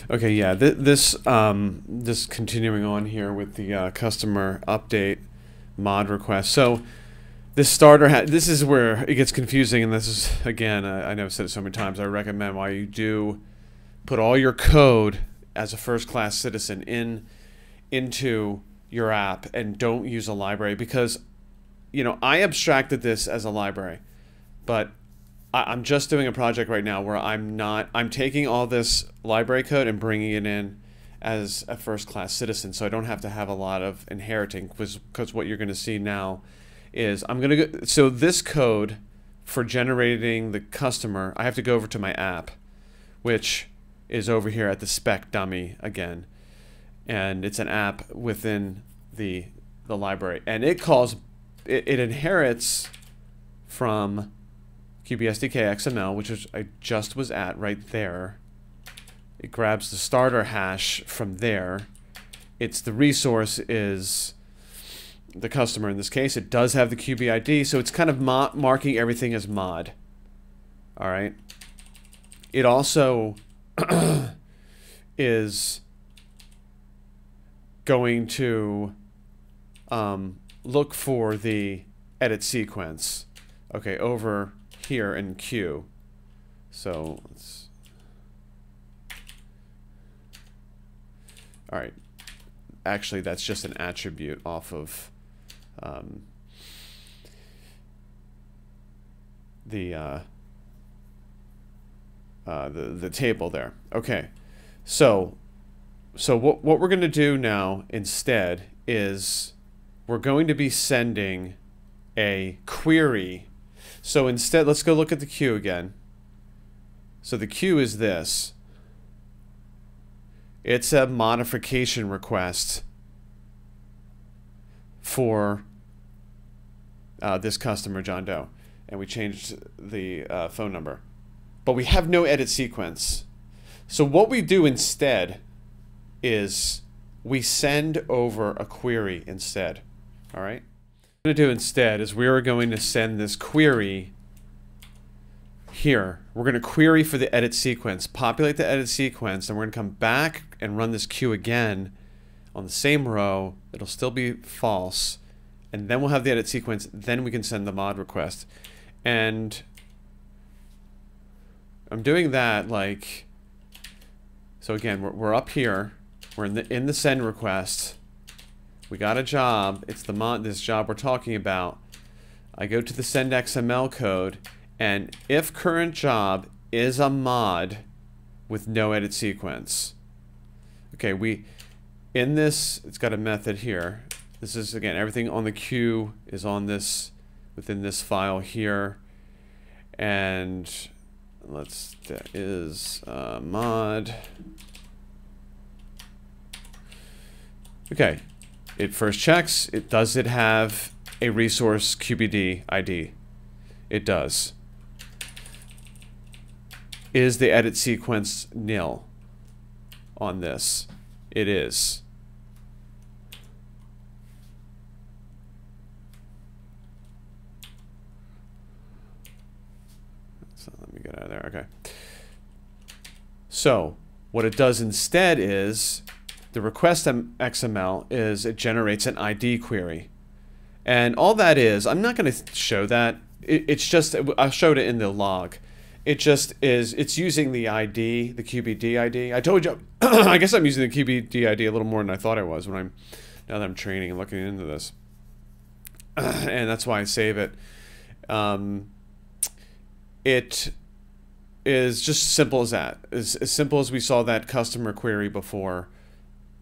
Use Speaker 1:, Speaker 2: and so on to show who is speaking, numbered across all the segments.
Speaker 1: Okay, yeah, this continuing on here with the customer update mod request. So this this is where it gets confusing, and this is, again, I know I've said it so many times, I recommend why you do put all your code as a first-class citizen into your app and don't use a library, because, you know, I abstracted this as a library, but I'm just doing a project right now where I'm taking all this library code and bringing it in as a first-class citizen, so I don't have to have a lot of inheriting, because what you're going to see now is I'm going to go, so this code for generating the customer, I have to go over to my app, which is over here at the spec dummy again, and it's an app within the library, and it inherits from QBSDK XML, which I just was at right there. It grabs the starter hash from there. The resource is the customer in this case. It does have the QBID, so it's kind of marking everything as mod. All right. It also is going to look for the edit sequence. Okay, over here in Q. So let's, all right, actually that's just an attribute off of the table there. Okay, so what we're going to do now instead is we're going to be sending a query. So instead, let's go look at the queue again. So the queue is this. It's a modification request for this customer, John Doe. And we changed the phone number. But we have no edit sequence. So what we do instead is we send over a query instead. All right? What we're going to do instead is we're going to send this query here. We're going to query for the edit sequence, populate the edit sequence, and we're going to come back and run this queue again on the same row. It'll still be false, and then we'll have the edit sequence. Then we can send the mod request. And I'm doing that like, so again, we're up here. We're in the send request. We got a job. It's this job we're talking about. I go to the send XML code, and if current job is a mod with no edit sequence. Okay, in this, it's got a method here. This is, again, everything on the queue is on this, within this file here. And that is mod. Okay. It first checks, does it have a resource QBD ID? It does. Is the edit sequence nil on this? It is. So let me get out of there. Okay. So what it does instead is the request XML is it generates an ID query. And all that is, I'm not going to show that. It's just, I showed it in the log. It just is, it's using the ID, the QBD ID. I told you, I guess I'm using the QBD ID a little more than I thought I was now that I'm training and looking into this. And that's why I save it. It is just simple as that. As simple as we saw that customer query before.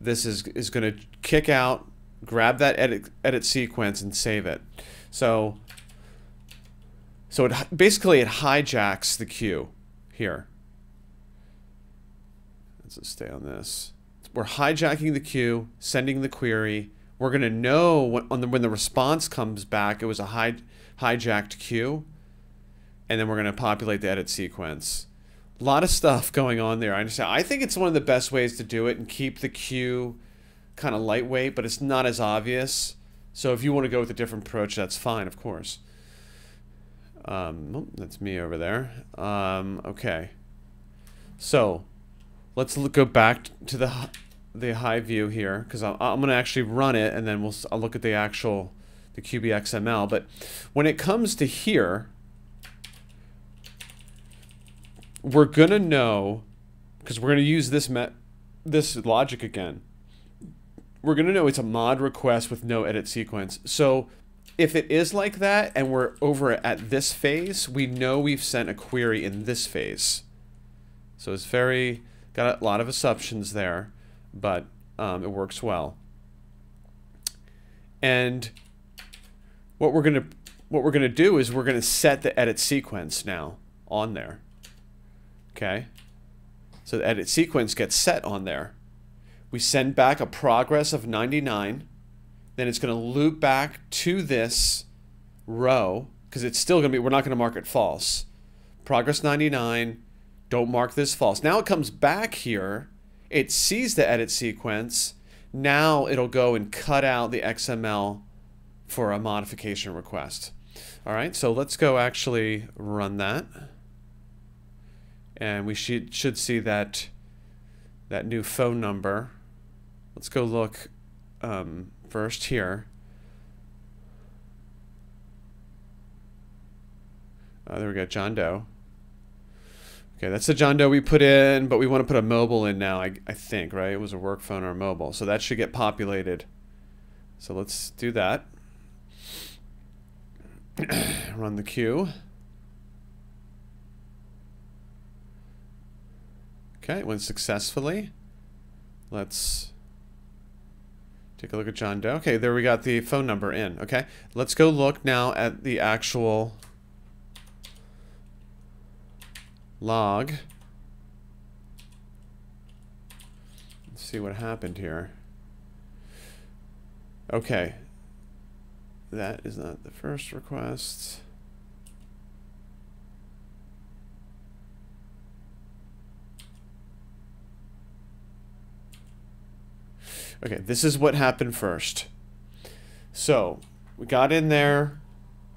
Speaker 1: This is going to kick out, grab that edit sequence, and save it. So basically it hijacks the queue here. Let's just stay on this. We're hijacking the queue, sending the query. We're going to know when the response comes back, it was a hijacked queue, and then we're going to populate the edit sequence. A lot of stuff going on there. I understand. I think it's one of the best ways to do it and keep the queue kind of lightweight, but it's not as obvious. So if you want to go with a different approach, that's fine, of course. Oh, that's me over there. Okay. So let's go back to the high view here, because I'm going to actually run it, and then I'll look at the QBXML. But when it comes to here, we're going to know, because we're going to use this logic again. We're going to know it's a mod request with no edit sequence. So if it is like that and we're over at this phase, we know we've sent a query in this phase. So it's got a lot of assumptions there, but it works well. And what we're gonna do is we're gonna set the edit sequence now on there. Okay? So the edit sequence gets set on there. We send back a progress of 99. Then it's going to loop back to this row, because it's still going to be, we're not going to mark it false. Progress 99, don't mark this false. Now it comes back here, it sees the edit sequence, now it'll go and cut out the XML for a modification request. All right, so let's go actually run that. And we should see that new phone number. Let's go look first here. There we go, John Doe. Okay, that's the John Doe we put in, but we want to put a mobile in now, I think, right? It was a work phone or a mobile. So that should get populated. So let's do that. Run the queue. Okay, it went successfully. Let's take a look at John Doe. Okay, there we got the phone number in. Okay, let's go look now at the actual log. Let's see what happened here. Okay, that is not the first request. Okay, this is what happened first. So we got in there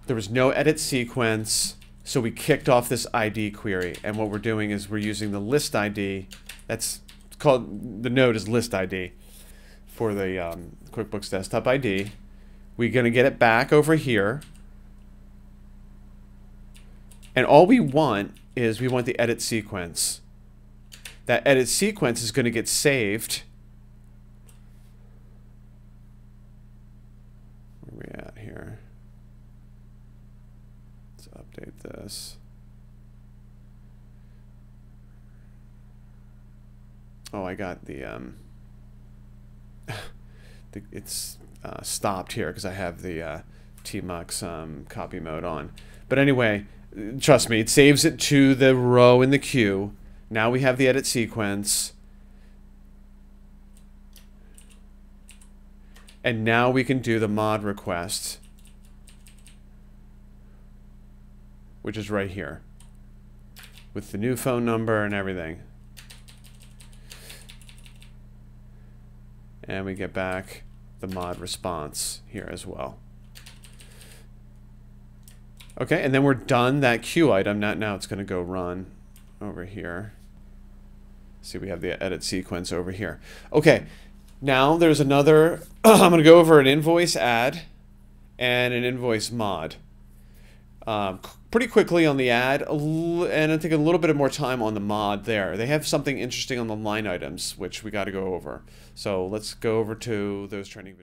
Speaker 1: was no edit sequence, so we kicked off this ID query, and what we're doing is we're using the list ID. That's called, the node is list ID for the QuickBooks Desktop ID. We're going to get it back over here, and all we want is we want the edit sequence. That edit sequence is going to get saved. Where are we at here? Let's update this. Oh, I got the it's stopped here because I have the tmux copy mode on. But anyway, trust me, it saves it to the row in the queue. Now we have the edit sequence. And now we can do the mod request, which is right here, with the new phone number and everything. And we get back the mod response here as well. Okay, and then we're done that queue item. Now it's going to go run over here. See, we have the edit sequence over here. Okay. Now there's another, I'm going to go over an invoice add and an invoice mod. Pretty quickly on the add, and I think a little bit more time on the mod there. They have something interesting on the line items, which we got to go over. So let's go over to those training videos.